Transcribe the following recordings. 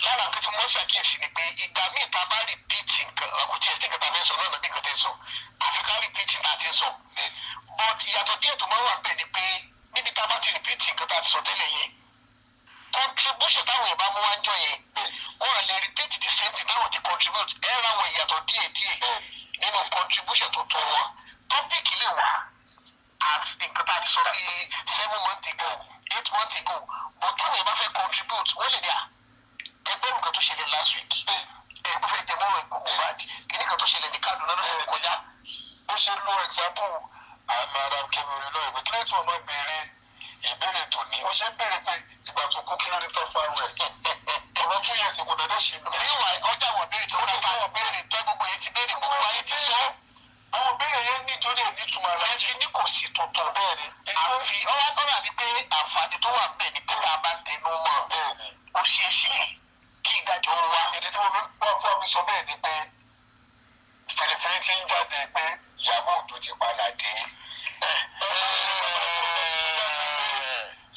lára nǹkan tí mo ṣàkíyèsí ni pé ìgbà míì tá a bá rìpíìtì nǹkan àkùtì ẹ̀sìn nǹkan tá a fẹ́ sọ náà bí nǹkan tẹ́ sọ àfi ká rìpíìtì tá a ti sọ but ìyàtọ̀ díẹ̀ tó máa wà bẹ́ẹ̀ ni pé níbi tá a bá ti rìpíìtì nǹkan tá a ti sọ tẹ́lẹ̀ yẹn contribution táwọn èèyàn bá mú wá ń jọ yẹn wọn lè repeat the same thing táwọn ti contribute ẹ ra àwọn ìyàtọ̀ díẹ̀ nínú contribution tó tó wọn topic lè wà as nǹkan tá a ti sọ bí 7 months ago 8 months ago but táwọn èèyàn bá fẹ́ contribute wọ́n lè dà ẹgbẹ́ nǹkan tó ṣẹlẹ̀ last week ẹgbẹ́ fẹ́ jẹ mọ́rọ̀ ìgbòho báàdì kí nǹkan tó ṣẹlẹ̀ ní Kaduna lọ́sẹ̀ kọjá ó ṣe lo example madam kemiri lọ ìwé kí ló tún ọmọ béèrè ìbéèrè tó ní ó ṣe ń béèrè pé ìgbà tó kó kí ló ní tó fárú ẹ̀ ọ̀rọ̀ 2 years ago náà ṣe lọ. ìwà ọjà àwọn béèrè tó wọ́n bá wọn béèrè tẹ́ gbogbo yẹn ti béèrè gbogbo ayé ti sọ. àwọn béèrè yẹn nítorí ẹ̀ nítumọ̀ rẹ̀. ẹni ní kò sí tuntun bẹ́ẹ̀ ni. àfi ọwọ́ akọ́rọ̀ àbí pé àǹfààní tó wà bẹ́ẹ̀ ni pé tá a bá tẹnu mọ́ ó ṣeé ṣe kí ìdájọ́ wá. ìdí tí wọ́n fún mi sọ bẹ́ẹ̀ ni pé fèrèfèrè ti ń jáde pé Ìyábọ̀ Òjó ti padà dé.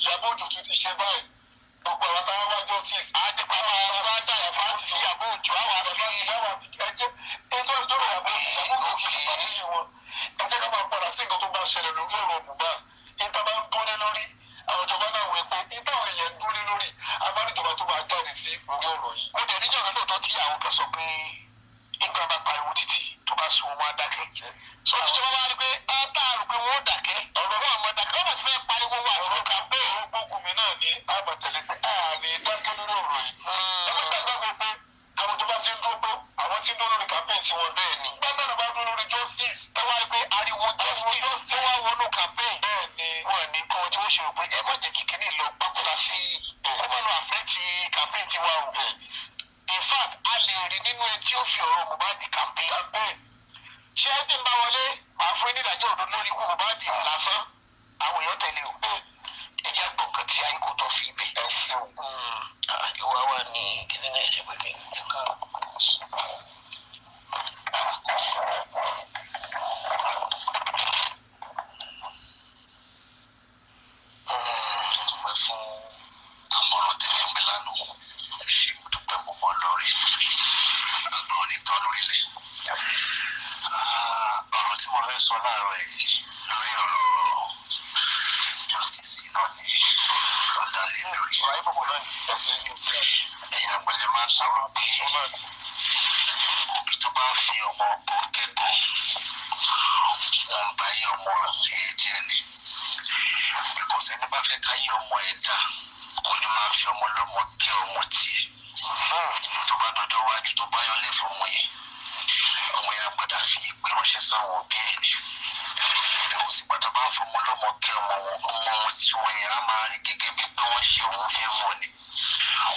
Ìyábọ̀ Òjó tún ti ṣe báyìí gbogbo àwọn táwọn wá justice àdìpamọ́ àwọn àtàyà fáńtì sí Ìyábọ̀ Òjó àwọn àfi ẹjẹ ètò ìjọba Ìyábọ̀ Òjó kì í ṣe pàmílì wọn ẹjẹ ká máa padà sí nǹkan tó bá ṣẹlẹ̀ lórí ọ̀rọ̀ Mohbad níta bá ń dúró lórí àwọn ìjọba náà wẹ̀ pé níta àwọn èèyàn ń dúró lórí abánijọba tó máa jáde sí orí ọ̀rọ̀ yìí. ó dẹ̀ níjọba lóòótọ́ tí àwọn kan sọ pé nígbà bá pariwo títì tó bá sùn wọn á dákẹ́. sọ tíjọba wá rí pé á tá a rò pé wọn ó dákẹ́ ọ̀rọ̀ náà mọ dákẹ́ wọn bá ti fẹ́ pariwo wá sí ọkà bẹ́ẹ̀. gbogbo mi náà ni a mọ̀ tẹ̀lé pé a lè dákẹ́ lórí ọ̀rọ̀ yìí. ẹgbẹ́ gbàgbọ́ pé àwọn tó bá ti ń dúró pé àwọn tí ń dúró lórí campaign tí wọ́n bẹ́ẹ̀ ni. gbàgbọ́ náà bá dúró lórí justice. ẹ wá rí pé ariwo justice tí wọ́n wọnú campaign. bẹ́ẹ̀ ni wọ́n ní kọ́ tí wọ́n ṣe rò pé ẹ má jẹ́ kíkiní lọ pákúta sí ẹ má lọ àfẹ́tì campaign tiwa o. In fact a lè rí nínú ẹ tí ó fi ọ̀rọ̀ Mohbad campaign ṣé ẹ ti ń bá wọlé màá fún nídàájọ́ òdo lórí ikú Mohbad lásán àwọn èèyàn tẹ̀lé o ẹ jẹ́ gbọ̀n kan tí ayé kò tọ́ fi ibẹ̀ ẹ ṣeun ìwà wa ní kíní náà ṣe pé kí n ti ká dúpẹ́ fún àmọ̀ràn tẹ fún mi lánàá ẹ ṣe mo dúpẹ́ mọ́ lórí àgbọ̀n onítọ́ lórílẹ̀. ọ̀rọ̀ tí mo fẹ́ sọ láàárọ̀ yìí lórí ọ̀rọ̀ justice náà ni lọ́dàlẹ́ lórí. ọ̀rọ̀ ìbùkún náà ẹ ti ń tẹ ẹ̀yìn àpẹẹrẹ máa ń sọ̀rọ̀ pé òbí tó bá fi ọmọ ọkọ kẹ́kọ̀ọ́ wọn bá yí ọmọ ẹ̀ jẹ́ ni ìkọ̀sẹ́ ní bá fẹ́ ká yí ọmọ ẹ̀ dá kò ní máa fi ọmọ lọ́mọ kẹ́ ọmọ tiẹ̀ tó bá dọdọ wájú tó bá yọ lẹ́fọ̀ ọmọ yẹn padà fi ìpè ránṣẹ́ sáwọn òbí ẹ̀ ni ẹ̀rọ sì pàtó bá ń fọmọ lọ́mọ kẹ́ ọmọ wọn sí wọn yẹn á máa rí gẹ́gẹ́ bí pé wọ́n ṣe òun fẹ́ wọ̀ ni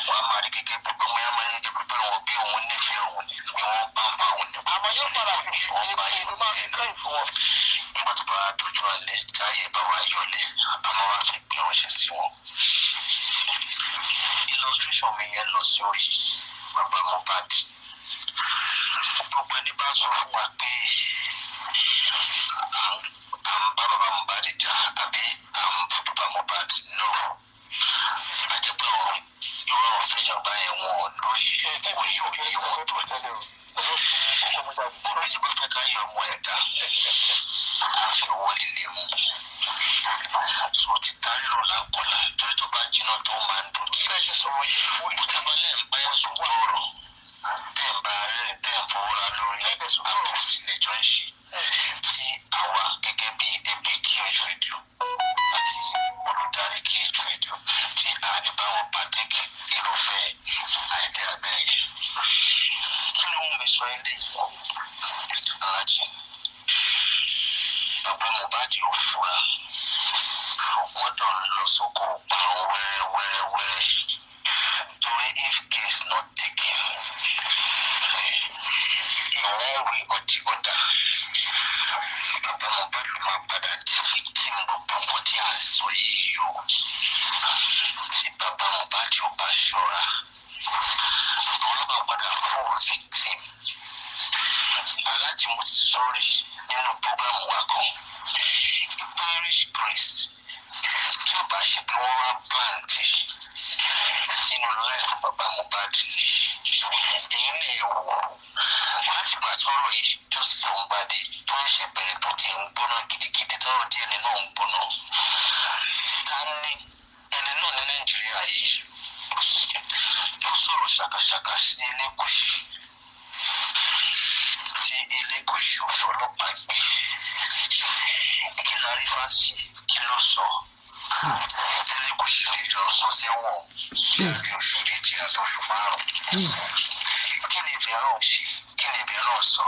wọ́n á máa rí gẹ́gẹ́ bí pé wọ́n á máa rí gẹ́gẹ́ bí pé wọ́n bí òun nífẹ̀ẹ́ òun ni bí wọ́n bá ń bá òun ni. àmọ́ yóò padà fi ìlú máa fi kẹ́yìn fún wọn. nígbà tó bá dojú alẹ́ táyé bá wá yọlẹ̀ àmọ́ wá fi ìpè ránṣẹ́ sí wọn. illustration mi yẹn lọ sí orí bàbá Mohbad gbogbo ẹni bá sọ fún wa pé à ń bá bàbá Mohbad jà àbí à ń bá bàbá Mohbad náà àjẹpẹ́ ọ̀rọ̀ ìwà ọ̀fẹ́ yọba ẹ̀wọ̀n lóye òye wọn tó ní. orí tí wọ́n fẹ́ ká yọ ọmọ ẹ̀dá á fi owó líle mú. so ti dárírọ̀ lápọ̀lá torí tó bá jiná tó máa ń dùn. bẹ́ẹ̀ ṣe sọ̀rọ̀ yìí mo ti bá lẹ́yìn bá yẹn sọ ọ̀rọ̀ bẹ́ẹ̀ bá rẹ̀ bẹ́ẹ̀ fọwọ́ra lórí àbòsí lẹ́jọ́ ń ṣe tí àwa gẹ́gẹ́ bí ẹbí QH Radio àti olùdarí QH Radio tí a lè bá wọn pàtẹ́kì irúfẹ́ àìdí abẹ́ yẹn. kí ló ń mi sọ ilé alájí bàbá Mohbad ò fura wọ́n dàn lọ sóko parun wẹ́rẹ́wẹ́rẹ́ torí if case not taken ìwọ̀n ọtí ọ̀dà bàbá Mohbad ló máa padà jẹ́ victim gbogbo nǹkan tí a sọ yìí o tí bàbá Mohbad ò bá ṣọ́ra àwọn máa padà fọ́ victim. alájí mo ti sọ́rí nínú program wa kan parish priest tí ó bá ṣe pé wọ́n wá plant sínú láìfọ bàbá Mohbad ni èyí ní ewu láti gbà tọrọ yìí Justice Mohbad tó ń ṣe bẹ̀rẹ̀ tó ti ń gbóná gidigidi tọrọ díẹ̀ nínú ń gbóná ta ni ẹni náà ní Nàìjíríà yìí tó sọ̀rọ̀ ṣàkàṣàkà sí Elégùṣì tí Elégùṣì ò fọlọ́pàá gbé kí la rí fásitì kí ló sọ Elégùṣì fi lọ sọ sẹ́wọ̀n bí oṣù méjì àti oṣù márùn-ún kí ni ìbẹ̀rẹ̀ ṣe kí ni ìbẹ̀rẹ̀ sọ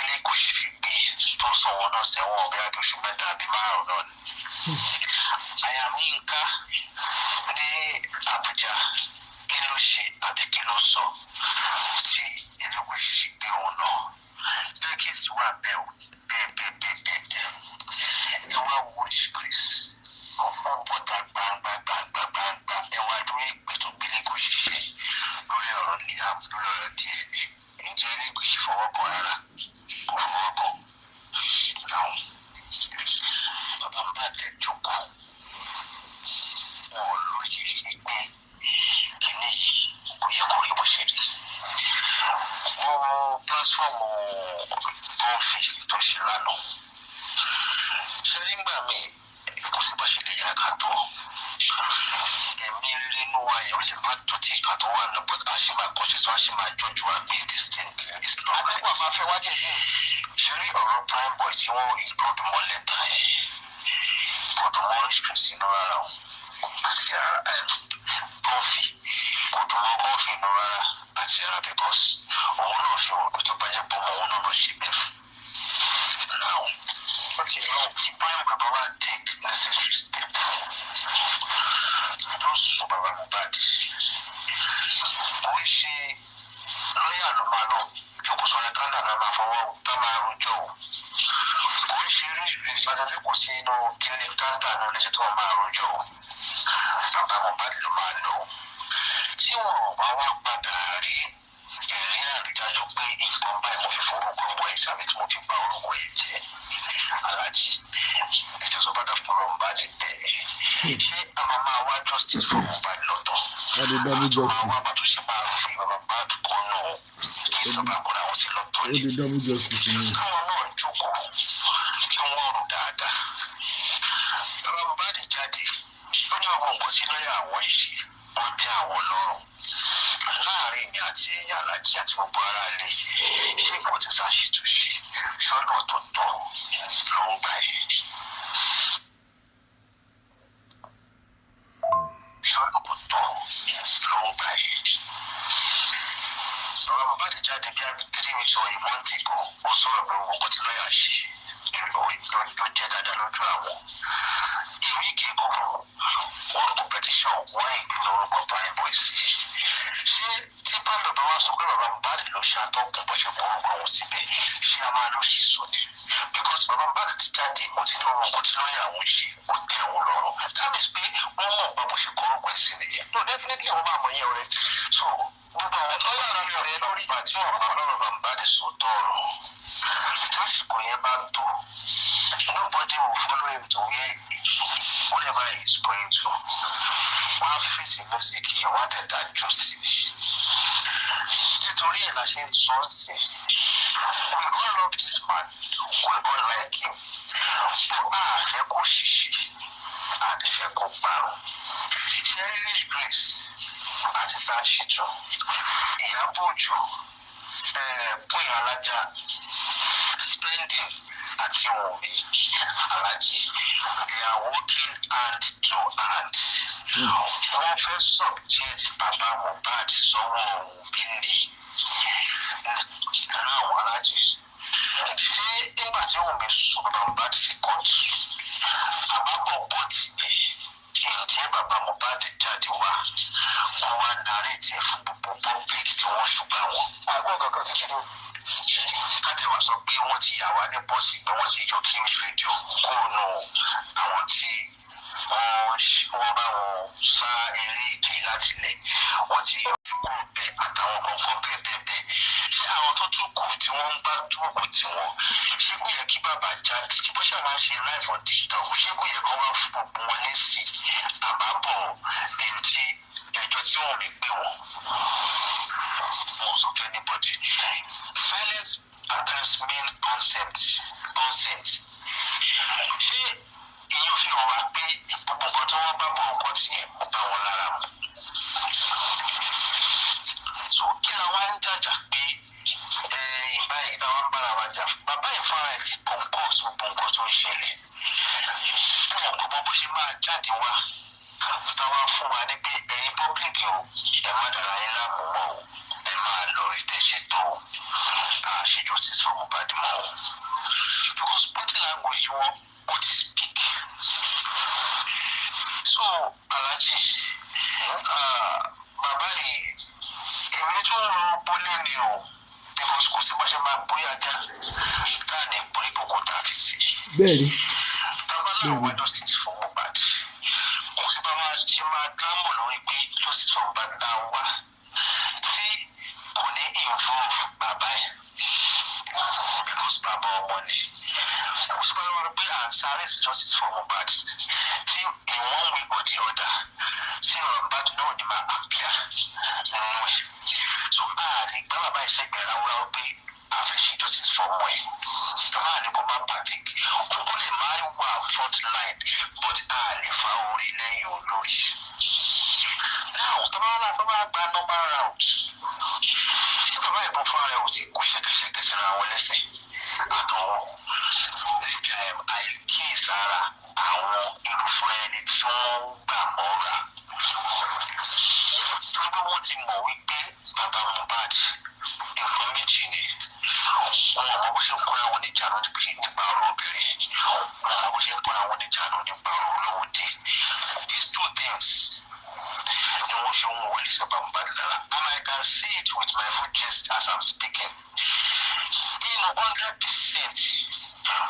Elégùṣì fi gbé tó sọ wọn náà sẹ́wọ̀n bí oṣù mẹ́ta àbí márùn-ún náà ni. Àyàmí Yínká ní Àbújá kí ló ṣe àbí kí ló sọ tí Elégùṣì fi gbé òun náà lẹ́kìsì wà bẹ́ẹ̀ bẹ́ẹ̀ ẹ wá wo disgrace ọmọ bọ́tà gbangba ẹ wá dúró ìpè tó gbé Elégùṣì ṣe lórí ọ̀rọ̀ ní lórí ọ̀rọ̀ díẹ̀ ní ǹjẹ́ Elégùṣì fọwọ́ kan rárá kò fọwọ́ kan náà bàbá Mohbad jókòó wọn lóye gbé kíní yìí kò yẹ kó rí bó ṣe rí mo pílásífọ́ọ̀mù kọ́ọ̀fì tó ṣe lánàá ṣe nígbà míì kò sí bá ṣe lè yá ká tó ẹ̀mí rere inú wa yẹn ó lè má tó ti ìka tó wà ní but a ṣì máa kọ́ṣẹ́ sọ a ṣì máa jọjú wa bí this thing is not right. àdúgbò àmà fẹ́ wájú yìí ṣe rí ọ̀rọ̀ prime boy tí wọ́n include mọ́ lẹ́tà yẹn kò dùn mọ́ stress inú rárá o àti ara kọ́ọ̀fì kò dùn mọ́ kọ́ọ̀fì inú rárá àti ara because òun náà fi wọ́n tó bá jẹ́ pọ̀ mọ́ òun náà lọ ṣe bẹ́ẹ̀ fún now tí prime bàbá wa take necessary step tó sùn bàbá Mohbad kò ń ṣe lọ́yà ló máa lọ jókòó sọ̀rọ̀ kánà náà máa fọwọ́ bá máa rojọ́ o kò ń ṣe rí ìsàdọ̀dẹ́ kò sí inú kíní kánà náà lẹ́jọ́ tó máa rojọ́ o bàbá Mohbad ló máa lọ tí wọn ò bá wá padà rí ẹ̀rí àrídájú pé nǹkan báyìí mo fi forúkọ wọ ìsàmì tí mo fi gba orúkọ yìí jẹ aláàjì ẹjọ́ sọ bàtà fún Mohbad bẹ́ẹ̀ ṣé a máa wá justice fún Mohbad lọ́tọ̀ àti àwọn àbàtò ṣe máa fi bàbá Mohbad kan náà kí ìsọba kọ́ra wọn sí lọ́tọ̀ yìí káwọn náà jókòó kí wọ́n rò dáadáa bàbá Mohbad jáde ó ní ọgbọ̀n nǹkan sí lọ́yà àwọn ìṣe wọ́n tẹ́ àwọn lọ́rùn láàrin ní àti ẹ̀yà alájí àti gbogbo ara ilé ṣé nǹkan ti ṣàṣìtúnṣe ṣọ́nà tó tọ́ ló ń gbà yìí ṣọ́nà tó tọ́ ló ń gbà yìí. Bàbá Mohbad jáde bí i 3 weeks or a month ago ó sọ̀rọ̀ pé nǹkan tí lọ́ọ̀yà ṣe ló jẹ́ dáadáa lójú àwọn ìwé ìkéko wọn kò petition wọn ìpínlẹ̀ orúkọ prime boys ṣé tí pàmò bá wá sọ pé bàbá Mohbad ló ṣe àtọ́kùn bó ṣe kọ orúkọ wọn síbẹ̀ ṣé a máa lọ sí sọ ni because bàbá Mohbad ti jáde ó ti ní orúkọ tí lọ́ọ̀yà àwọn ṣe ó tẹ̀ wọ́n lọ́rọ̀ that means pé wọ́n mọ̀ bá bó ṣe kọ orúkọ ẹ̀ sí nìyẹn no definitely wọ́n máa mọ̀ yẹn rẹ̀ so gbogbo àwọn lọ́ọ̀yà rẹ̀ lórí ìgbà tí wọ́n bá lọ́rọ̀ bàbá Mohbad sọ tọ̀rọ̀ lásìkò yẹn bá tó nobody will follow him to whatever he is going to. Wọ́n á fèsì music yẹn wọ́n á tẹ̀dá jù sí ni. Nítorí ẹ̀ la ṣe ń sọ sí. We all love this man. We all like him. But a fẹ́ kó ṣiṣẹ́. A ti fẹ́ kó parun. Ṣé Grace àti Ṣàṣìtú Ìyábọ̀ Òjó Bóyá Alájà spending àti Wùmí Aláàjì they are working hand to hand. Wọ́n fẹ́ subject bàbá Mohbad sọ́wọ́ Wùmí ni láwọn Aláàjì. Ṣé nígbà tí Wùmí sọ bàbá Mohbad sí kóòtù àbábọ̀ kóòtù ni ǹjẹ́ bàbá Mohbad jáde wá kó wá narrate ẹ̀ fún gbogbo public tí wọ́n ṣùgbọ́n wọn. Àgbọ̀n kankan ti kí ló láti wá sọ pé wọ́n ti yà wá ní bọ́ọ̀sì pé wọ́n ti yọ kí ní fídíò kúrò nù àwọn tí wọ́n bá wọn sá eré ìje láti lẹ̀ wọ́n ti yọ kúrò bẹ́ẹ̀ àtàwọn kankan bẹ́ẹ̀. Ṣé àwọn tó tún kù tí wọ́n ń bá túbọ̀ tí wọ́n ṣé kò yẹ kí bàbá jáde tí bó ṣe máa ń ṣe live on TikTok ṣé kò yẹ kó wá fún gbogbo wọn ní sí àbábọ̀ ẹni tí ẹjọ́ tí wọ́n mi gbé wọn sọ fún anybody. Silence at times mean consent. Ṣé ìyẹn ò fi hàn wá pé gbogbo nǹkan tí wọ́n bá bọ̀ ọkọ tì yẹn kò bá wọn lára mu? So kí ni wọ́n á ń jàjà pé ìgbà yìí táwọn ń bára wa jà bàbá ìfara ẹ̀ ti compose gbogbo nǹkan tó ń ṣẹlẹ̀. Wọn kò mọ bó ṣe máa jáde wá táwa fún wa ní pé ẹ̀yin public o ẹ má dára yín láàmú mọ́ o ẹ máa lọ rí tẹ̀sítọ́ o ṣe justice for Mohbad mọ́ o because body language wọn ó ti speak. So Alhaji bàbá yìí èmi tó ń lọ bọ́lé ni o because kò sí bá ṣe máa bóyá já ká ní ìpínlẹ̀ kòkó tá a fi sí. Bẹ́ẹ̀ni. Tábàlà wà justice for Mohbad kò sí bá máa ṣe máa dámọ̀ lórí pé justice for Mohbad náà wà tí kò ní involve bàbá ẹ̀ because bàbá ọmọ ni kò sí bá máa pé à ń sáré sí justice for Mohbad tí in one way or the other tí Mohbad náà ní máa appear nínú ẹ̀ so a lè gbá bàbá ìṣẹ́gbẹ̀ ráúráú pé a fẹ́ ṣe justice for ọmọ ẹ̀ bàbá àdìgbò máa pàtẹ́kì ó lè máa wà front line but a lè fa orí lẹ́yìn olórí. Now tọ́bálá tó bá gba normal route ṣé bàbá ìbọn fúnra rẹ̀ ò ti kó ṣẹ̀kẹ̀ṣẹ̀kẹ̀ síra wọn lẹ́sẹ̀ àtọwọ́ níbi àìkíyèsára àwọn irúfẹ́ ẹni tí wọ́n gbà mọ́ra. Gbogbo wọn ti mọ̀ wípé bàbá Mohbad nǹkan méjì ni wọn mọ bó ṣe ń kóra wọn níjànú nípa ọ̀rọ̀ obìnrin wọn mọ bó ṣe ń kóra wọn níjànú nípa ọ̀rọ̀ olówódé. These two things ni wọ́n ṣe ń wọlé sábà Mohbad lára and I can see it with my full chest as I'm speaking. Nínú 100%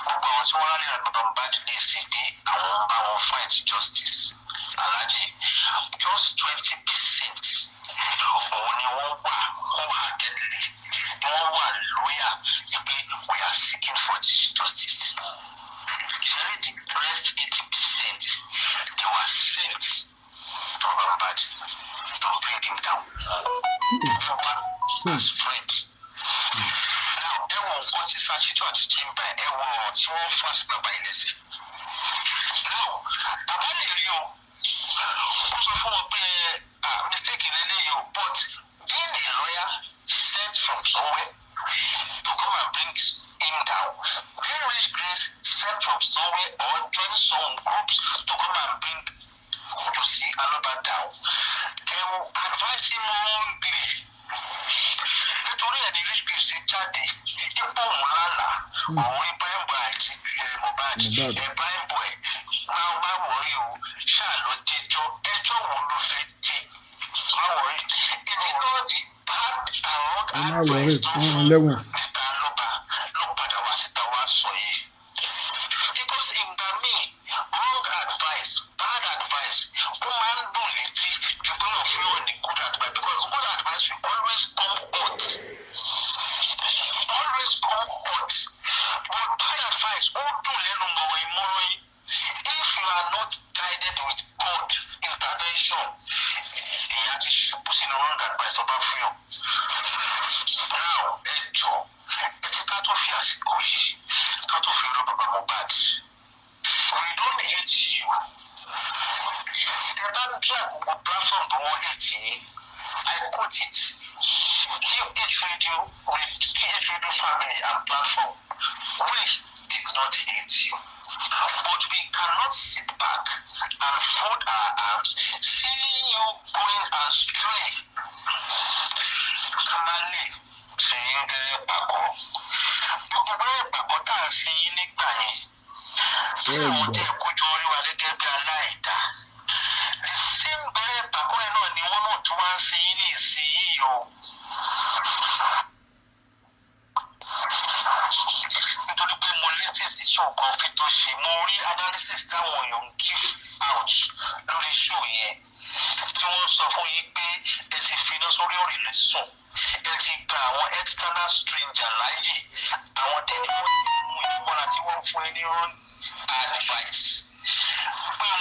gbogbo àwọn tí wọ́n rálẹ̀ àgbàdo Mohbad lè ṣe pé àwọn ń bá wọn fight justice. Alhaji just 20% òun ni wọ́n wà wholeheartedly ni wọ́n wà lóyà pé we are seeking for justice. Usually the rest 80% they were sent to Mohbad to bring him down. As friend. Now ẹ wo nǹkan tí Sajitu àti Jimba ẹ wo ọ̀rọ̀ tí wọ́n fà sí bàbá yìí lẹ́sẹ̀. Now bàbá lè rí o ó sọ fún wọn pé mistake lélẹ́yìí o but being a lawyer sent from somewhere to come and bring him down, being Rich Grace sent from somewhere or join some groups to come and bring Josie Aloba down, they will advise him wrongly. Nítorí ẹni Rich Grace ṣe jáde ipò òun lálàá òun rí báyìí àti Mohbad báyìí ẹ̀ máa wọ̀rí o ṣáà lọ jẹjọ́ ẹjọ́ wo ló fẹ́ jẹ máa wọ̀rí ìdí náà di bad and wrong advice tó fún Mr. Aloba ló padà wá síta wá sọ yìí because ìgbà míì wrong advice bad advice ó máa ń dùn létí ju pé yóò fi hàn ní good advice because good advice will always come hot but bad advice ó dùn lẹ́nu mọ̀wé mọ́rọ́ yìí. If you are not guided with God intervention, ìyá ti ṣubú sínú wrong advice ọba fún yàn. Now ẹ jọ ẹ ti ká tó fi àsìkò yìí ká tó fi rọ bàbá Mohbad. We don't hate you. Ẹ bá ń drag gbogbo platform tó wọ́n hate yín. I quote it. QH Radio family and platform. We did not hate you. But we cannot sit back and fold our arms, seeing you going astray. Kamale, ṣèyí ń gẹ́rẹ́ pàkọ́. Gbogbo bẹ́ẹ̀ pàkọ́ tá à ń sin yín nígbà yẹn. Tí àwọn tẹ̀ kójú orí wa gẹ́gẹ́ bí aláìda. The same bẹ́ẹ̀ pàkọ́ yẹn náà ni wọ́n náà tún wá ń sin yín ní ìsinyìí o. Nítorí pé mo listen sí show kan fi tó ṣe mo rí analysis táwọn èèyàn ń give out lórí show yẹn tí wọ́n sọ fún yín pé ẹ ti finá sórí òrìlè sùn ẹ ti gba àwọn external stranger láàyè àwọn tẹ̀lé wọn ti mú ìmọ̀ràn tí wọ́n fún ẹ ní wrong advice.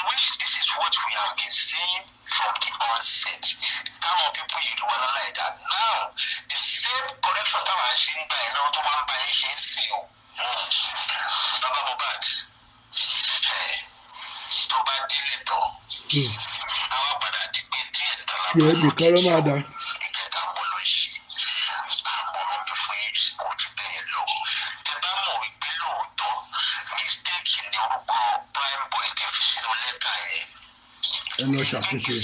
which this is what we have been saying from the onset. Táwọn people yìí ló wà láláì dá. Now the same correction táwọn ṣe ń gbà ẹ̀ náà tó máa ń bá yín ṣe ń sìn o. Bàbá Mohbad tó bá délé tán àwọn padà ti gbé díẹ̀ tán lábẹ́ nìkan ló máa dá. ìgbẹ́ta wọn ló ṣe àmọ̀ràn mi fún yín kò jù bẹ́ẹ̀ lọ. Tẹ bá mọ̀ wípé lóòótọ́ mistake ni orúkọ prime boy tẹ fi sínú lẹ́tà yẹn. ẹ lọ ṣàtúnṣe.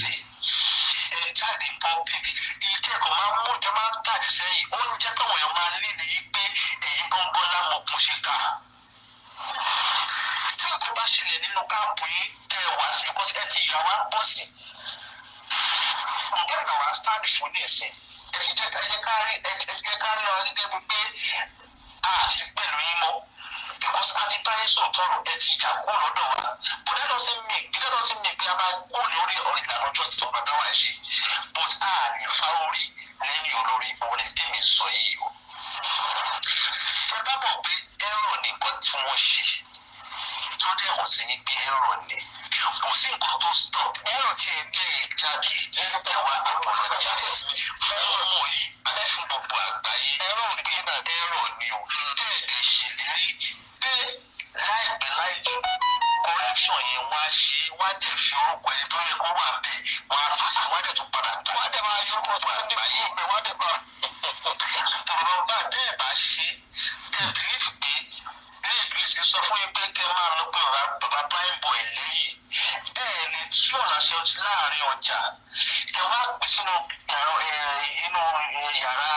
ẹ jáde public ìkẹ́kọ̀ọ́ máa ń mú jọ máa ń tàdí sẹ́yìn oúnjẹ táwọn èèyàn máa ń lé ní pé èyí gbọ́ngbọ́n lámọ̀kùn ṣe ká. Tí nǹkan bá ṣẹlẹ̀ nínú káàpù yìí tẹ́ ẹ wá sí because ẹ ti yà wá pọ̀ sí. Ọ̀gá ìgbà wá stand fún ní ẹ̀sìn. Ẹ ti jẹ́ kárí ọ gẹ́gẹ́ bí pé a sì pẹ̀lú yín mọ́. Because a ti bá yín sọ̀tọ̀ ọ̀rọ̀ ẹ ti jà kúrò lọ́dọ̀ wa. But that doesn't mean pé a máa kúrò lórí ìlànà justice ọ̀gá bá wà ṣe. But a lè fa orí lẹ́yìn olórí òun ni tèmi sọ yìí o. Ẹ bá mọ̀ pé ẹ̀rọ ni nǹkan tí wọ́n ṣe. Tó dẹ̀ wọ́n sí ní bí ẹ̀rọ ni. Kò sí nǹkan tó stop. Ẹ̀rọ tí ẹ gbé jáde ẹ wá apologize fún ọmọ yìí àti fún gbogbo àgbáyé. Ẹ̀rọ ni bí náà ẹ̀rọ ni o. Bẹ́ẹ̀ ṣèlérí pé láìpẹ́ láìjù correction yẹn wá ṣe wá dẹ̀ fi orúkọ ẹni tó yẹ kó wà bẹ́ẹ̀ wá fàṣà wá dẹ̀ tó padà tà. Wá dẹ̀ máa yọ gbogbo àgbáyé. Wá dẹ̀ máa ọ̀rọ̀ bá bẹ́ẹ̀ bá ṣe tẹ̀ bílíf pé ṣe sọ fún yín pé kẹ́ máa lọ pé bàbá prime boy lẹ́yìn ẹ lè tú ọ̀nà ṣe ọtí láàrin ọjà kẹ́ wá pè sínú inú yàrá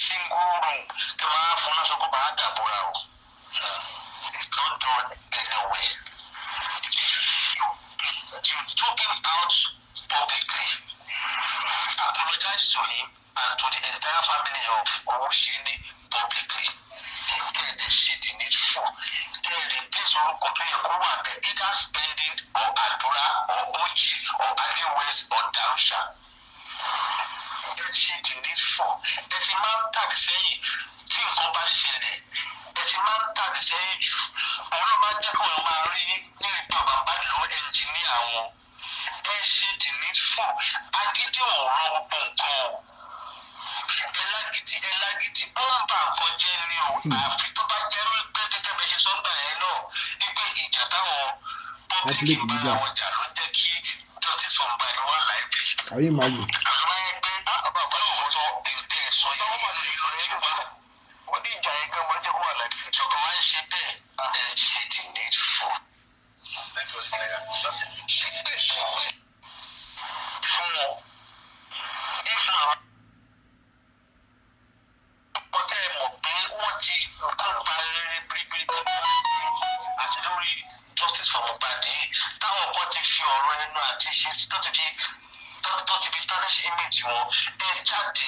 single room kẹ́ máa fún aṣọ kó bàá dàbọ̀ra o. It's not done anywhere. You took him out publicly. Apologize to him and to the entire family of Owóṣeni publicly. Kẹ́ẹ̀dẹ̀ ṣe the needful. Kẹ́ẹ̀dẹ̀ place orúkọ tó yẹ kó wà bẹ́ẹ̀ either spending or àdúrà or oji or adiwes or darusha. Ẹ ṣe the needful. Ẹ ti máa ń tàbí sẹ́yìn tí nǹkan bá ṣẹlẹ̀. Ẹ ti máa ń tàbí sẹ́yìn jù. Àwọn náà máa ń jẹ́ kó wọn máa rí nílùú pé ọba bá lọ ẹnjìníà wọn. Ẹ ṣe the needful. Agídí ọ̀rọ̀ gbogbo nǹkan o. Ẹlágídí ó ń bà nǹkan jẹ́ ní o àfi tó bá jẹ́ wípé gẹ́gẹ́ bẹ́ẹ̀ ṣe sọ́gbà yẹn náà wípé ìjà táwọn public bá wọn jà ló ń jẹ́ kí justice for Mohbad wà láìpẹ́. ayé máa yẹ. àwọn máa ń gbé bàbá olóòótọ́ ètò ẹ̀sọ́ yìí wà lórí ìlú tí wọ́n ní ìjà yẹn gan máa ń jẹ́ kó wà láìpẹ́. tí ọkọ̀ wá ń ṣe bẹ́ẹ̀ ẹ ṣe the needful. fún wọn ọtẹ mọ̀ pé wọ́n ti kópa rere àti lórí justice for Mohbad yìí táwọn kan ti fi ọ̀rọ̀ ẹnu àti ṣe tó ti fi tarnish image wọn ẹ jáde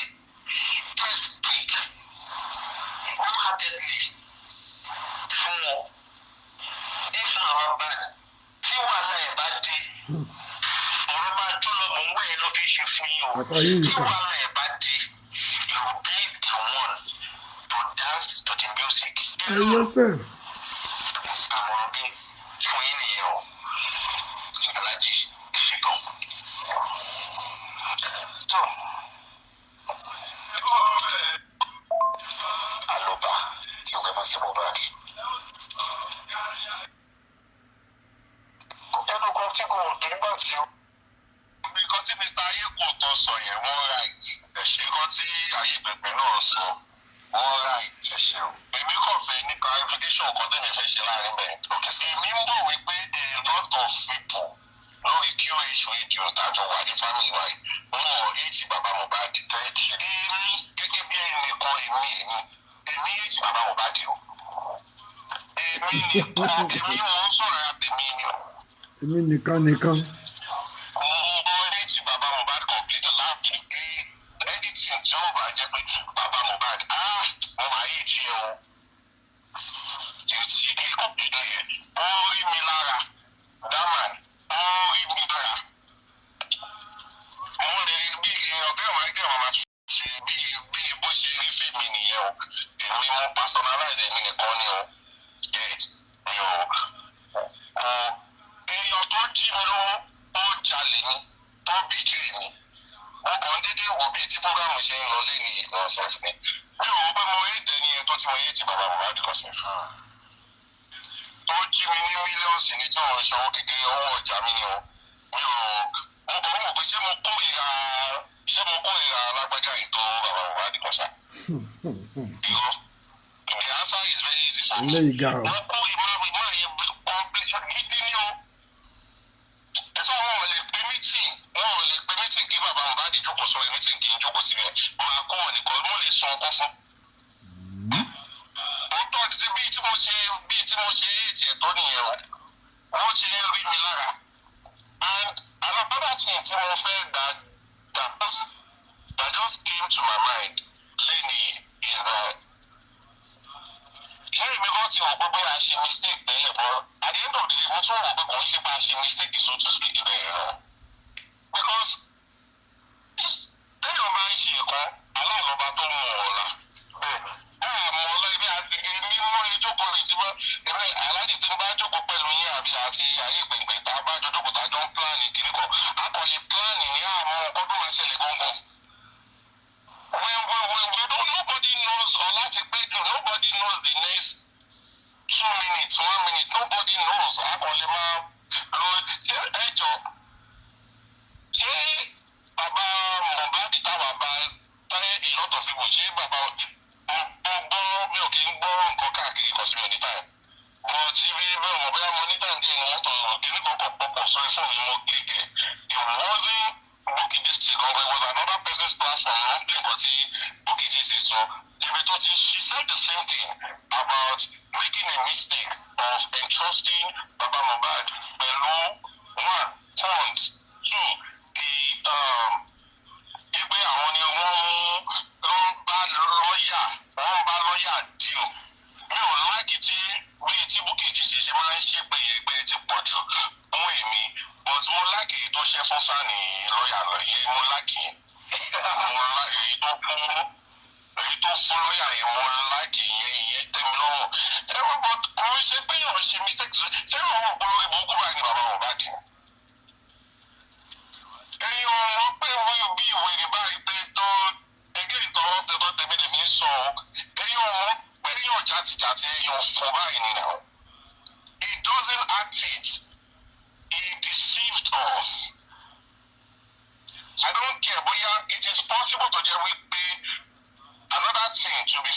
ẹ speak wholeheartedly fún wọn if na our bad tí wàhálà ẹ̀ bá dé ọ̀rọ̀ máa tó lọ mọ̀ ń wẹ̀ ẹ́ lọ́ fi ṣe fún yín o tí wàhálà ẹ̀ bá dé you will be the one to dance to the music. Hey, yourself. Àmọ̀ràn mi fún yín nìyẹn o. Aláàjì ìṣègùn. Tó. Àlọ́bà tí o fẹ́ máa ṣe Mohbad. Ẹnu kan tí kò nígbà tí ó. Nǹkan tí Mr. Ayékòótọ́ sọ yẹn wọ́n right. Ẹ̀ṣẹ̀ kan tí Ayégbẹ̀gbẹ̀ náà sọ wọ́n right. Ẹ̀ṣẹ̀ o. Èmi kàn fẹ́ ní clarification kan tí mi fẹ́ ṣe láàrin bẹ́ẹ̀. Èmi ń bọ̀ wípé a lot of people lórí QH radio tàjọ wà ní family wa yìí wọn èjì bàbá Mohbad tẹ́ẹ̀kì. Èmi gẹ́gẹ́ bí ẹnìkan èmi èjì bàbá Mohbad o. Èmi mò ń sọ̀rọ̀ àtẹ̀mí ni o. Èmi nìkan. Èjì bàbá Mohbad complete láàbù anything tí ó bá jẹ́ pé bàbá Mohbad mo máa yé jí ẹ o. You see me completely here. Ó rí mi lára. That man ó rí mi lára. Mo lè rí bí ọ̀gá ìwà ẹgbẹ́ wọn máa ṣe bí bó ṣe rí fíìmù nìyẹn o. Èmi mo personalize èmi nìkan ni o. Mi ò èèyàn tó jì programu ṣe ń lọ lé ní ìgbọ̀n sef ni mi ò rò pé mo yé tẹ̀lé ẹ tó tí mo yé ti bàbá Mohbad kọ sef tó jí mi ní mílíọ̀nsì ní tí wọ́n ṣọwọ́ kékeré owó ọjà mi ni o mi ò mo kàn mọ̀ pé ṣé mo kórìíra alágbájá ètò bàbá Mohbad kọ sá. The answer is very easy for me. There you go. Mo kórìíra máa yẹ completion gidi ni o. Ẹ̀sọ́ wọn ò lè pe meeting kí bàbá Mohbad jókòó sórí meeting kí n jókòó síbẹ̀ máa kó wọn nìkan mo lè sọ ọkọ fún. Òótọ́ àti bí tí mo ṣe ètì ẹ̀tọ́ nìyẹn o wọ́n ti rí mi lára and another thing tí mo fẹ́ that just came to my mind lẹ́nìí is that ṣé èmi kan ti wọ̀ pé bóyá a ṣe mistake tẹ́lẹ̀ bọ́ at the end of the day mo tún wọ̀ pé kò ń ṣe bá a ṣe mistake so to speak bẹ́ẹ̀ náà because téèyàn máa ń ṣe nǹkan aláàlọ́ba tó mú ọ̀la bẹ́ẹ̀ni àmọ́ ọlọ́ọ̀bí àti mímọ́ ìjókòó ìtìmọ́ ẹ̀rẹ́ aláàdì tí ń bá jókòó pẹ̀lú yín àbí àti ayé gbẹ̀ngbẹ̀ tá a bá jọ jókòó tá a jọ ń pílánì kiri kan akọ̀lẹ̀ pílánì ní àmọ́ ọdún máa ṣẹlẹ̀ gbọ̀ngàn. Nobody knows nobody knows the next 2 minutes 1 minute nobody knows akọ̀lẹ̀ máa lo ẹjọ́ ṣé bàbá Mohbad táwa bá tẹ́ ìlọ́tọ̀ fi wò ṣé bàbá mi ò kí ń gbọ́ nǹkan káàkiri kọ̀ sí mi ní táyà mo ti rí bí ọmọ bóyá mo ní táyà díẹ̀ ní mọ́tò kìíní kan kọ̀ pọ̀pọ̀ sórí fóònù mi mo kéèké it wasn't Bukky Jesse gangan it was another person's platform ló ń pè nǹkan tí Bukky Jesse sọ ibi tó ti she said the same thing about making a mistake of entrusting baba Mohbad pẹ̀lú 1 funds 2 the pé àwọn ni wọ́n bá lọ́ọ̀yà díò mi ò láàkì tí bíi tí Bukky Jesse ṣe máa ń ṣe pé ẹgbẹ́ ti pọ̀ jù fún èmi but mo láàkì tó ṣe fún Sani lọ́ọ̀yà lọ́yẹ mo láàkì èyí tó fún lọ́ọ̀yà yẹn mo láàkì ìyẹn tẹ́mi lọ́rùn ẹ̀rọ but kò ń ṣe pé yàn ṣe mistake ṣé àwọn ọ̀pọ̀lọpọ̀ ìbò kúrò ní bàbá Mohbad ẹ̀yin ọmọ pé wọ́n bí ìwé ní báyìí pé tó ẹgbẹ́ ìtọ́wọ́ tẹ́tọ́ tẹ̀mí lèmi sọ ẹ̀yin ọmọ pé yàn jàtìjàtì èèyàn fún báyìí nìyẹn he doesn't act it he deceived us I don't care bóyá it is possible to jẹ́ wípé another thing to be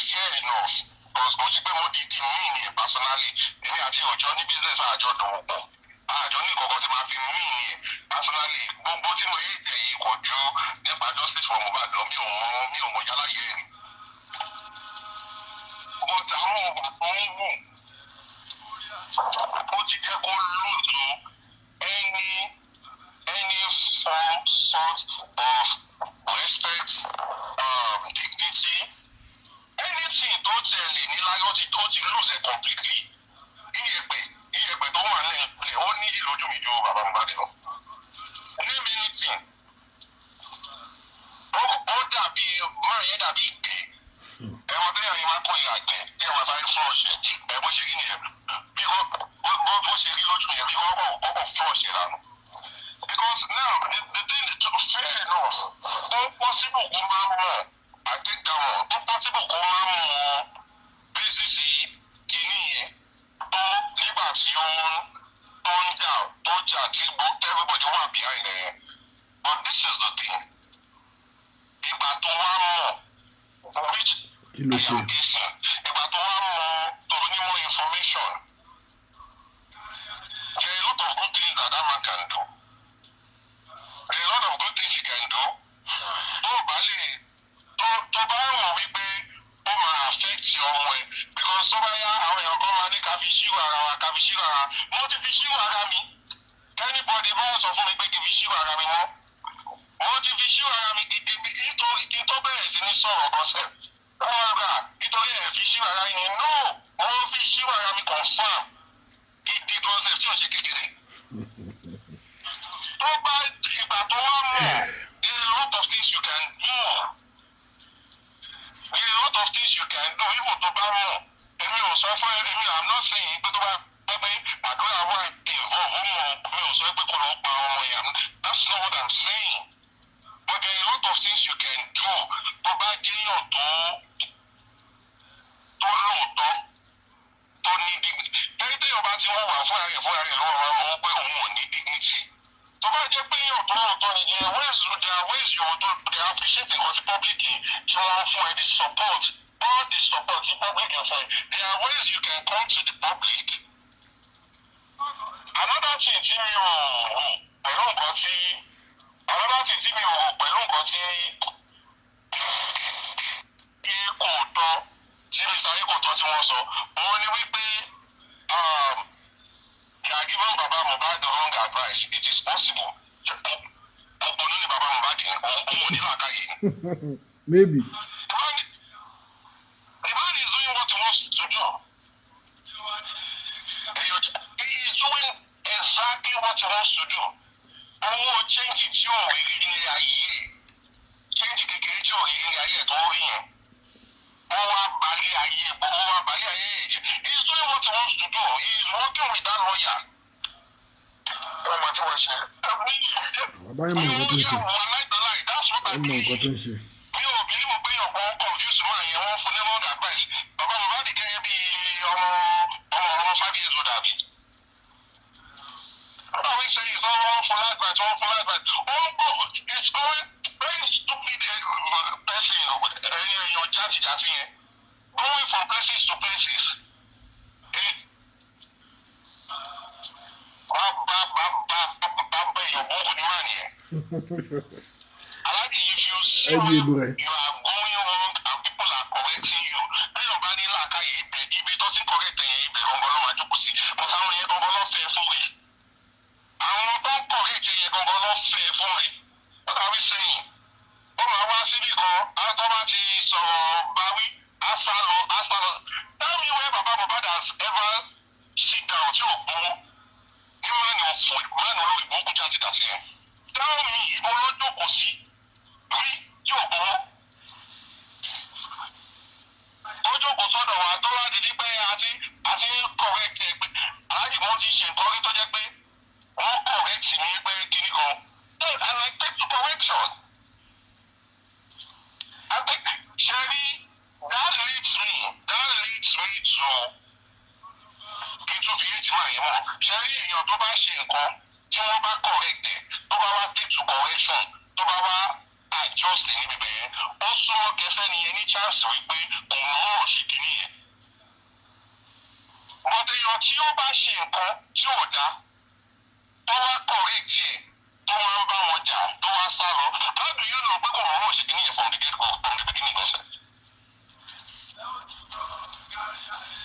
fair enough because kò sí pé mo di mí ní personally èmi àti òjò ní business àjọ dòwò pọ̀ àjọ ní ìkọ̀kọ̀ tí máa fi mí ní personally gbogbo tí mo yé tẹ̀ yìí kò ju nípa justice for Mohbad lọ mi ò mọ yálà yẹ ni. But àwọn ọba tó ń wù ó ti jẹ́ kó lùdù any sort of respect dignity anything tó tẹ̀lé ní láyé ó ti lose it completely. Iyẹ̀pẹ̀ tó wà nílẹ̀ ó ní ìlójú mi ju bàbá Mohbad lọ. Name anything. Ó dàbí máa yẹn dàbí ìgbé. Ẹ̀wọ̀n tẹ́lẹ̀ yẹn máa kó ìlà gbẹ̀ bí ẹ̀ máa sáré flush ẹ̀ bó ṣe rí nìyẹn. Bí bó ṣe rí lójú yẹn bí wọ́n kọ̀ flush ẹ̀ lánàá. Because now the thing to fair enough ó possible kó máa mọ̀ I take that one ó possible kó máa mọ̀ basis kìíní yẹn tó nígbà tí ó ń jà tí everybody wà behind ẹ̀ but this is the thing ìgbà tó wá mọ̀ which ìgbà tó wá mọ̀ tó ní more information there are a lot of good things that man can do there are a lot of good things he can do tó bá wọ̀ wípé ó máa affect ọmọ ẹ̀ because tó bá yá àwọn èèyàn kan máa ní ká fi ṣírò ara mo ti fi ṣírò ara mi anybody bá sọ fún mi pé kì í fi ṣírò ara mi mọ́ mo ti fi ṣírò ara mi kí tó bẹ̀rẹ̀ sí ní sọ̀rọ̀ kọ́sẹ̀ nítorí ẹ̀ fi ṣírò ara yẹn no mo fi ṣírò ara mi confam gidi kọ́sẹ̀ tí ò ṣe kékeré tó bá ìgbà tó wá mọ̀ there are a lot of things you can do even tó bá mọ̀ èmi ò sọ fún èmi I'm not saying pé tó bá pẹ́ àdúrà wà involve ó mọ̀ mi ò sọ pé kò lọ pa ọmọ yẹn that's not what I'm saying but there are a lot of things you can do tó bá jẹ́yàn tó lóòótọ́ tó ní dignity. Téèyàn bá ti wọ́n wà fúnra rẹ̀ lọ́wọ́ máa ń wọ́n pé òun ò ní dignity. Tó bá jẹ́ pé èèyàn tó lóòótọ́ ni there are ways you dey appreciate nǹkan tí public tí wọ́n fún ẹ the support all the support tí public fún ẹ there are ways you can come to the public. Another thing tí mi ò rò pẹ̀lú nǹkan tí Ekòótọ́ tí Mr. Ekòótọ́ tí wọ́n sọ òun ni wípé they are giving Baba Mohbad the wrong advice. It is possible. Òpònú ni Baba Mohbad yẹn òun ò ní làákàyè ni. Maybe. The man is doing what he wants to do. He is doing exactly what he wants to do. Owó change tí ò rí ní ayé change kékeré tí ò rí ní ayé tó rí yẹn. Ó wá balẹ̀ ayé jẹ́. He is doing what he wants to do. He is working with that lawyer. Ọmọ tí wọ́n ṣe. Bàbá yẹn mọ nǹkan tó ń ṣe. Mi ò bí mo gbé ọ̀pọ̀ confuse máa yẹn wọ́n fún ní wrong advice. Bàbá Mohbad gẹ́gẹ́ bí ọmọ 5 years old àbí. What are we saying? It's all wrong for advice. It's going very stupid person. Your judge going from places to places. If you see you are going wrong and people are correcting you, then you're going to if it doesn't correct you, but àwọn yẹn gbọ́ngàn lọ fẹ́ fún mi. Àwọn tó ń correct yẹn gbọ́ngàn lọ fẹ́ fún mi. What are we saying? Ó máa wá síbí kan, àwọn tó bá ti sọ̀rọ̀ báwí, á sá lọ. Tell me where Baba Mohbad has ever sit down tí ò gbowó. Ní mánu olórí burúkú jáde dà sí yẹn. Tell me ibo ló jókòó sí rí tí ò gbowó. Ó jókòó sọ́dọ̀ wa tó wá di pé àti correct ẹ̀ pé aláàjì mo ti ṣe nǹkan rí tó jẹ́ pé wọ́n correct mi pé kíní kan. Then I like take to correction. I think Sherry, that leads me to into the eight man yẹn mọ́. Sherry èèyàn tó bá ṣe nǹkan tí wọ́n bá correct ẹ̀ tó bá wá take to correction tó bá wá adjust níbi bẹ́ẹ̀ ó súnmọ́ kẹfẹ́ nìyẹn ní chance wípé òun náà ṣe kíní yẹn. Ọ̀dẹ̀yàn tí ó bá ṣe nǹkan tí ò dá tó wá correct ẹ̀ tó wá ń bá wọn jà tó wá sá lọ how do you know pé kò wọ́n ṣe kíní yẹn from the get-go from the beginning gọ́sẹ̀.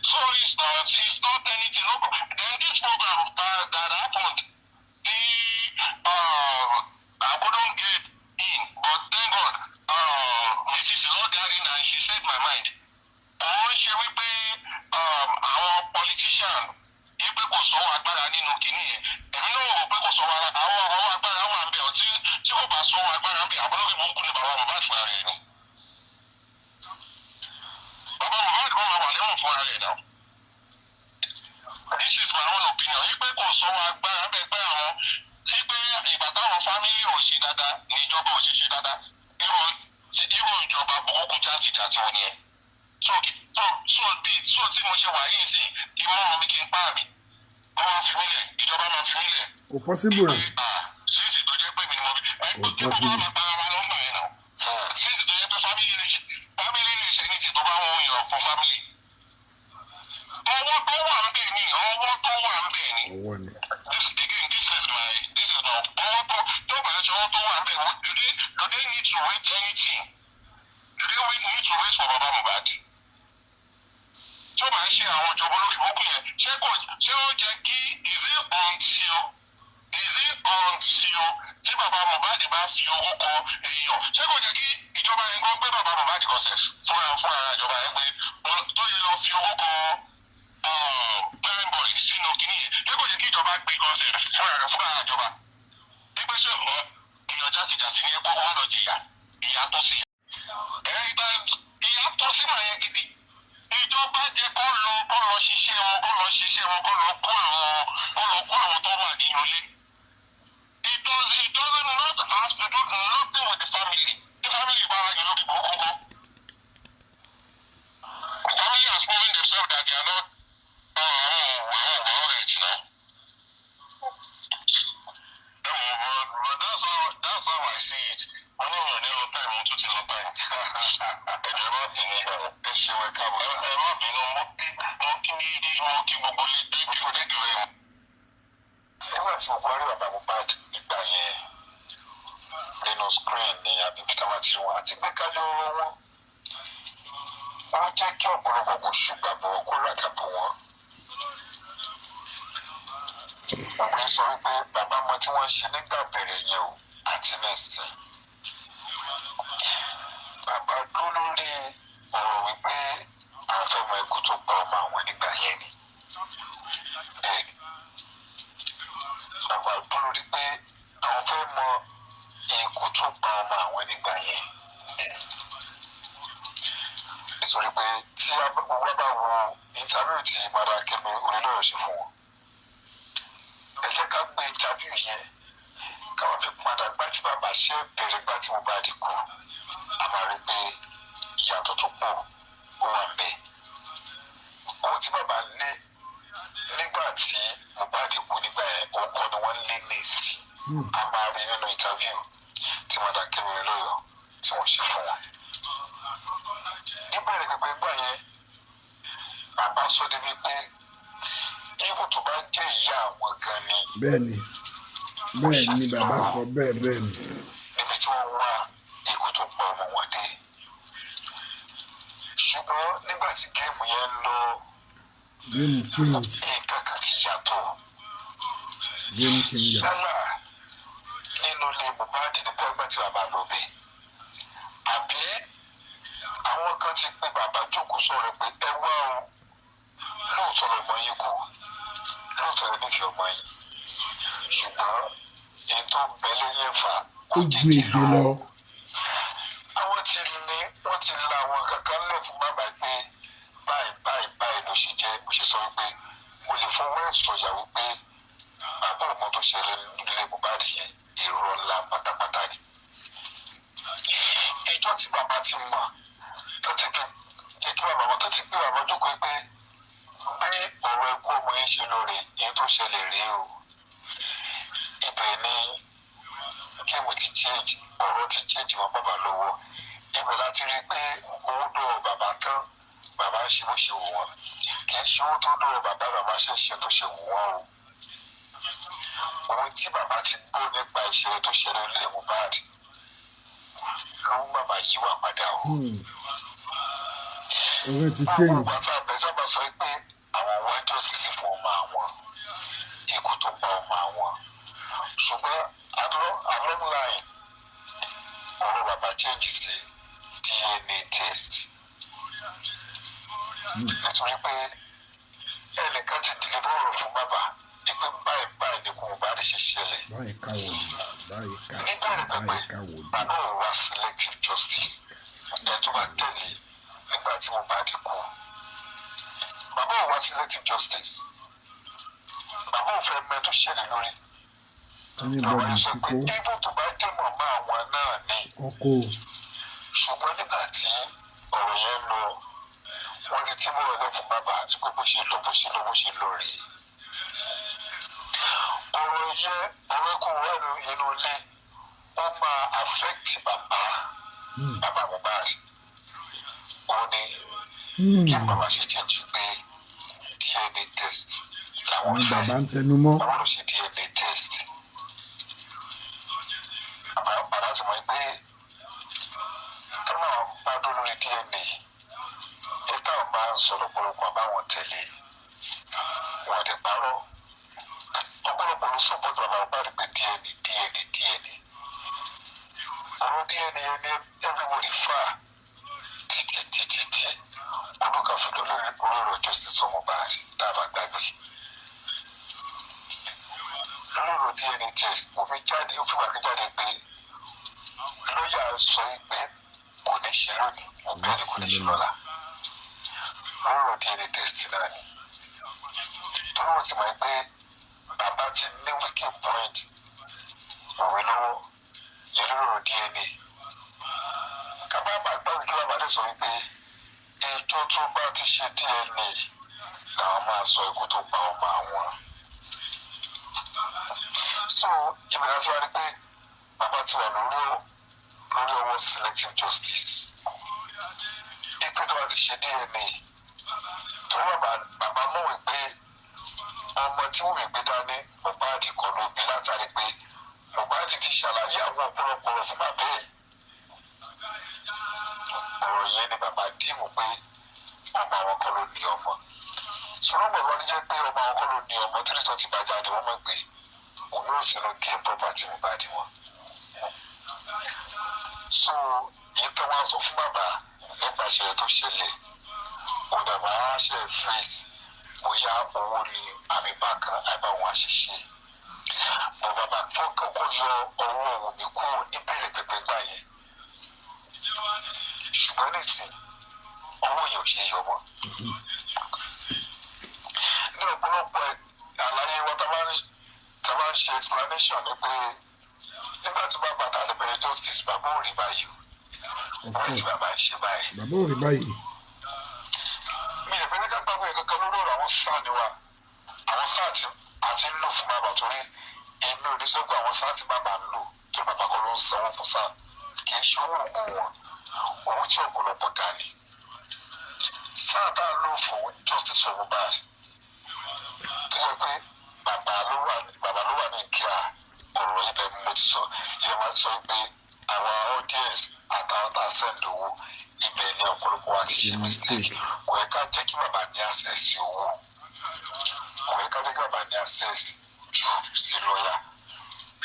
So it's not anything no then this program that happened I couldn't get in but thank God Mrs. Logarin and she said my mind. Wọ́n ṣe wípé àwọn politician wípé kò sọ agbára nínú kinní yẹn èmi náà rò pé kò sọ àwọn agbára wà ń bẹ ọtí tí kò bá sọ agbára ń bẹ àbúrò burúkú ni Baba Mohbad fúnra rẹ̀ ni. Baba Mohbad kọ́ máa wà lẹ́wọ̀n fúnra rẹ̀ náà. This is my own opinion wípé kò sọ agbára bẹ́ẹ̀ pé àwọn wípé ìgbà táwọn fámìlì ò ṣe dáadáa ní ìjọba ò ṣe dáadáa irú ìjọba burúkú játijàti wọn nìyẹn. So tí mo ṣe wà yìí sí ìmọ̀ mi kì í pa àmì wọ́n máa fi mí lẹ̀ ìjọba máa fi mí lẹ̀. Kò possible rẹ̀. Síìsì tó jẹ́ pé mi ni mo bí ẹgbẹ́ tó bá máa para wa lọ́gbà yẹn náà. Síìsì tó jẹ́ pé fámìlì lè ṣe ní ti tó bá wọn yàn fún fámìlì. Ọwọ́ tó wà ń bẹ̀ ni. Ọwọ́ ni. This is my ọwọ́ tó bá jọ ọwọ́ tó wà ń bẹ̀ do they need to wait anything? Do they need to wait for Baba Mohbad? Tó máa ń ṣe àwọn ìjọba olórí burúkú yẹn ṣé ó jẹ́ kí is it until tí Baba Mohbad bá fi owó kọ èèyàn ṣé kò jẹ́ kí ìjọba yẹn gbọ́ pé Baba Mohbad kọ sẹ̀ fúnra ìjọba yẹn pé tó yẹ lọ fi owó kọ Prime Boy sínú kìíní yẹn ṣé kò jẹ́ kí ìjọba gbé kọ sẹ̀ fúnra ìjọba nígbà tí èèyàn játijàti ní ẹ̀kọ́ wọn lọ jìyà ìyá tó sí ìyá tó sí màá yẹn gidi. Ìjọba jẹ́ kó lọ ṣiṣẹ́ wọn kó lọ kó àwọn tó wà nínú ilé. It does not have to do nothing with the family. ṣeun káàbọ̀ ẹ má bínú mo kí gbogbo lè dé kí o dé dùn ẹ. nígbà tí mo bá rí bàbá Mohbad nígbà yẹn nínú screen ní abibita wa ti wọn àti pé ká ló rọ wọn jẹ́ kí ọ̀pọ̀lọpọ̀ kò ṣùgbàgbọ́ kó ràgàbọ̀ wọn. ọ̀gbìn sọ wípé bàbá ọmọ tí wọ́n ṣe nígbà bẹ̀rẹ̀ yẹn o àti nẹ́sìn. bàbá dúró lórí ọ̀rọ̀ wípé àwọn fẹ́ mọ ikú tó pa ọmọ àwọn nígbà yẹn ni. bẹ́ẹ̀ni bàbá dúró lórí pé àwọn fẹ́ mọ ikú tó pa ọmọ àwọn nígbà yẹn. nítorí pé tí wọ́n bá wo interview tí Mada Kemi Olúlọ́yọ̀ ṣe fún wọn ẹ jẹ́ ká gbé interview yẹn káwọn fi padà gbá tí bàbá ṣe bẹ̀rẹ̀ gbá tí Mohbad kú a máa rí pé ìyàtọ̀ tó pọ̀ ó wà ń bẹ̀. ohun tí bàbá lé nígbà tí Mohbad kú nígbà yẹn òun kọ́ ni wọ́n lé ní sí a máa rí nínú interview tí Mada Kemi Olúlọ́yọ̀ tí wọ́n ṣe fún wọn. níbẹ̀rẹ̀ pípẹ́ gbà yẹn bàbá sọ débi pé ibù tó bá jẹ́ ìyá àwọn gan ni. bẹ́ẹ̀ni bàbá sọ bẹ́ẹ̀ ni. níbi tí wọ́n wá ikú tó pa ọmọ wọn dé. ṣùgbọ́n nígbà tí géèmù yẹn ń lọ nǹkan kan ti yàtọ̀. yálà nínú ilé Mohbad nípa ẹgbẹ́ tí bàbá lọ bẹ̀. àbí àwọn kan ti pe bàbá jókòó sọ̀rọ̀ pé ẹ wá o lóòótọ́ lọmọ yín kú lóòótọ́ lọ nífẹ̀ẹ́ ọmọ yín ṣùgbọ́n èyí tó bẹ lẹ́yìn fà ó ju èdè lọ. àwọn tí ní wọ́n ti la àwọn kankan lẹ̀ fún bàbá pé báyìí ló ṣe jẹ́ bó ṣe sọ wípé mo lè fọwọ́ ẹ̀ sọ̀yà wípé bàbá ọmọ tó ṣẹlẹ̀ nílé Mohbad yẹn irọ́ ńlá pátápátá ni. ìjọ tí bàbá ti mọ̀ tó ti gbé jẹ́ kí bàbá wọn tó ti gbé bàbá jókòó pé bí ọ̀rọ̀ ẹ̀kú ọmọ yẹn ṣe lóore èyí tó ṣẹlẹ̀ rí o. ibẹ̀ ni géèmù ti change ọ̀rọ̀ ti change wọn bàbá lọ́wọ́. ibẹ̀ láti rí i pé owó dọ̀ọ̀ bàbá tán bàbá ń ṣe bó ṣe wù wọ́n kì í ṣe owó tó dọ̀ọ̀ bàbá ṣe ń ṣe tó ṣe wù wọ́n o. ohun tí bàbá ti gbọ́ nípa ìṣẹ̀lẹ̀ tó ṣẹlẹ̀ lé Mohbad ló ń bàbá yíwà padà o. owó ti change. àwọn bàbá àbẹ̀sábà sọ pé àwọn wá justice fún ọmọ àwọn ikú tó pa ọmọ àwọn ṣùgbọ́n along line ọ̀rọ̀ bàbá change sí DNA test nítorí pé ẹnìkan ti deliver ọ̀rọ̀ fún bàbá ipe báyìí ni kò bá rí ṣe ṣẹlẹ̀. báyìí ká wò di. bàbá ò wá selective justice ẹ̀ tó bá tẹ̀lé nígbà tí Mohbad kú. bàbá ò wá selective justice bàbá ò fẹ́ mẹ́ tó ṣẹlẹ̀ lórí. bàbá yẹn sọ pé ibò tó bá jẹ́ màmá àwọn náà ni. ṣùgbọ́n nígbà tí ọ̀rọ̀ yẹn lọ wọ́n ti tí bọ̀rọ̀ lẹ́ fún bàbá àti pé bó ṣe lọ rèé. ọ̀rọ̀ yẹn ọ̀rọ̀ kò wá inú ilé ó máa affect bàbá Mohbad. ó ní kí bàbá ṣe change pé DNA test làwọn fẹ́ bàbá ń tẹnu mọ́. àwọn ló ṣe DNA test. bàbá ti mọ̀ pé táwọn bá dó lórí DNA ní táwọn bá ń sọ̀rọ̀ pọ̀lọpọ̀ àbáwọn tẹ̀lé wọn àdé parọ́ ọ̀pọ̀lọpọ̀ ló support bàbá Mohbad pé DNA ọ̀rọ̀ DNA yẹn ní everybody fà títí ọdún kan fún lórí ọ̀rọ̀ justice Mohbad dábàá gbàgbé lórí ọ̀rọ̀ DNA test òfin jáde ó fi wà jáde pé lọ́ọ̀yà sọ pé kò ní ṣe lónìí ọ̀bẹ́ ni kò ní ṣe lọ́la lórí ọ̀rọ̀ DNA test náà ni tó lóun ti mọ̀ pé bàbá ti ní wicked point òwe lọ́wọ́ yẹn lórí ọ̀rọ̀ DNA kábàbà gbàgbé kí bàbá dẹ̀ sọ wípé ìjọ tó bá ti ṣe DNA làwọn máa sọ ikú tó pa ọmọ àwọn. so ìbẹ̀rẹ̀ tí wàá rí pé bàbá ti wà lórí ọwọ́ selective justice. ìpè tó bá ti ṣe DNA DNA torí bàbá mọ̀ wípé ọmọ tí wọ́n mi gbé dání Mohbad kọ́ ló bí látàrí pé Mohbad ti ṣàlàyé àwọn ọ̀pọ̀lọpọ̀ fún bàbá ẹ̀. Ọ̀rọ̀ yẹn ni bàbá dìmú pé ọmọ àwọn kan ló ní ọmọ. Sọ̀rọ̀ bọ̀ wọ́n jẹ́ pé ọmọ àwọn kan ló ní ọmọ tí rìsọ̀ ti bá jáde wọ́n mọ̀ pé òun yóò sínú game property Mohbad wọn. So èyí tó wá sọ fún bàbá nípa ìṣẹ̀lẹ̀ tó ṣẹlẹ̀ òun dàbà á ṣe face bóyá owó ni àmì bákan àìbáwọn àṣìṣe. Mo bàbá fọ́kàn kó yọ ọwọ́ òun mi kúrò níbẹ̀rẹ̀ pẹ̀pẹ̀ gbà yẹn. Ṣùgbọ́n nísìn ọwọ́ yẹn ò ṣe yọ mọ́. Ní ọ̀pọ̀lọpọ̀ àlàyé wa tá a bá ń ṣe explanation ni pé nígbà tí bàbá náà lè bẹ̀rẹ̀ justice bàbá ò rí báyìí o. Wọ́n ti bàbá ń ṣe báyìí. Bàbá ò rí báyìí. Mi ò fẹ́ ká gbàgbé kankan lórí ọ̀rọ̀ àwọn sáà ni wa. Àwọn sáà àti ń lò fún bàbá torí èmi ò ní sọ pé àwọn sáà tí bàbá ń lò tó bàbá kan ló ń sanwó fún sáà kì í ṣe owó ògùn wọn. Owó tí ọ̀pọ̀lọpọ̀ dá ni. Sáà tá a lò fún justice for Mohbad tó yẹ pé bàbá ló wà ní kíá ọ̀rọ̀ ibẹ̀ mo ti sọ yẹ máa sọ pé àwọn audience àtàwọn tá a send owó ibẹ̀ ni ọ̀pọ̀lọpọ̀ wa ti ṣe mistake. Kò yẹ ká jẹ́ kí bàbá ní access sí owó. Kò yẹ ká jẹ́ kí bàbá ní access jù sí lọ́yà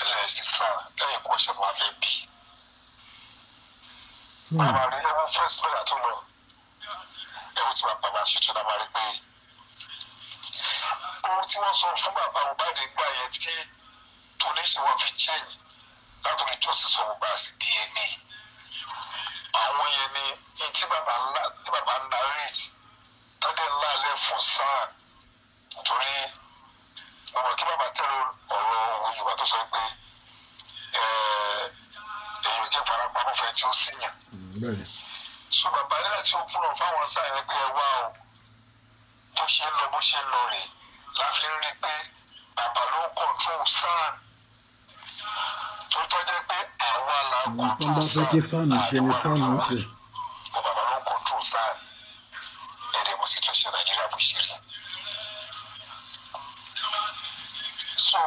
ẹlẹ́sìn sáà lẹ́yìn kó ṣe máa fẹ́ bí. Bàbá rí ẹwọ́n first lawyer tó lọ ẹwọ́n tí bàbá ṣètò náà máa rí pé ohun tí wọ́n sọ fún bàbá Mohbad gbà yẹn tí donation wọn fi change látòrí justice for Mohbad sí DNA. Àwọn yẹn ni tí bàbá ń narrate tọ́jú ńlá lẹ́ fún sáà torí mo mọ̀ kí bàbá tẹ́lẹ̀ ọ̀rọ̀ òun Yorùbá tó sọ pé èyí ò jẹ́ farapamọ́ fẹ́ tí ó síyàn. So bàbá nígbà tí ó kúrò fáwọn sáà yẹn pé ẹ wá o bó ṣe ń lọ rèé láfi rí pé bàbá ló ń control sáà tó tọ́jú pé àwa la control sáà bàbá ló ń control sáà ẹ̀rẹ̀ mọ̀ situation Nàìjíríà bó ṣe rí. So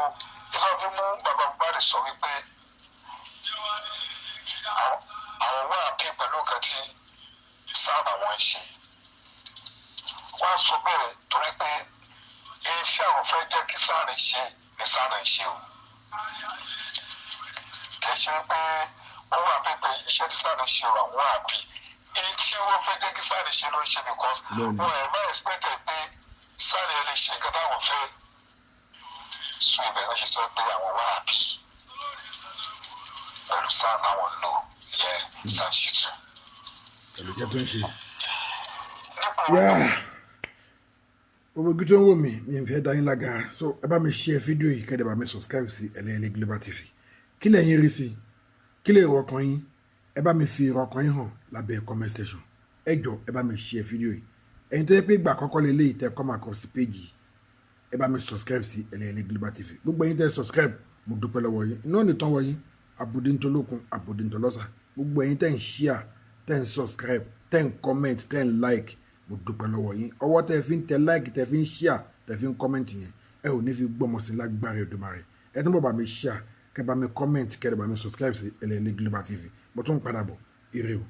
ìfà bí mú bàbá Mohbad sọ wípé àwọn wá àpè pẹ̀lú nǹkan tí sáà àwọn ń ṣe wọ́n á sọ bẹ́ẹ̀ torí pé èyí tí àwọn fẹ́ jẹ́ kí sáà ní ṣe ní sáà ní ṣe o. Kì í ṣe pé wọ́n wà pé iṣẹ́ tí sáà ní ṣe o àwọn àbí èyí tí wọ́n fẹ́ jẹ́ kí sáà ní ṣe ló ń ṣe because wọ́n ẹ̀ máa expect pé sáà ní lè ṣe nǹkan táwọn fẹ́. So ibẹ̀ ló ṣe sọ pé àwọn wá àbí pẹ̀lú sáà táwọn lò yẹ sáà ṣètò. Pẹ̀lú jẹ́ tó ń ṣe. Gbogbo ojú tó ń wò mí mi ń fẹ́ dá yín lágara so ẹ bá mi share fídíò yìí kẹ́dẹ̀ bá mi subscribe sí Ẹlẹ́yẹlé Global TV kí lẹ̀yin rí sí kí lè rọkàn yín ẹ bá mi fi ìrọkàn yín hàn lábẹ́ comment section ẹ jọ̀ọ́ ẹ bá mi share fídíò yìí ẹ̀yin tó yẹ pé ìgbà àkọ́kọ́ lè léyìí tẹ́ come across page yìí ẹ bá mi subscribe sí Ẹlẹ́yẹlé Global TV gbogbo ẹ̀yin tẹ́ subscribe mo dúpẹ́ lọ́wọ́ yín iná nìtàn wọ̀ yín àbòdìntolókun àbòdìntolọ́sà gbogbo ẹ̀yin tẹ́ ń share tẹ́ ń subscribe tẹ́ ń comment tẹ́ ń like mo dúpẹ́ lọ́wọ́ yín ọwọ́ tẹ́ fi ń tẹ like tẹ́ fi ń share tẹ́ fi ń comment yẹn ẹ ò ní fi gbọ́mọ sí lágbára Èdùmàrè ẹ tún bọ̀ bá mi share kẹ́ bá mi comment kẹ́ bá mi subscribe sí Ẹlẹ́yẹlé Global TV mo tún padà bọ̀ ire o.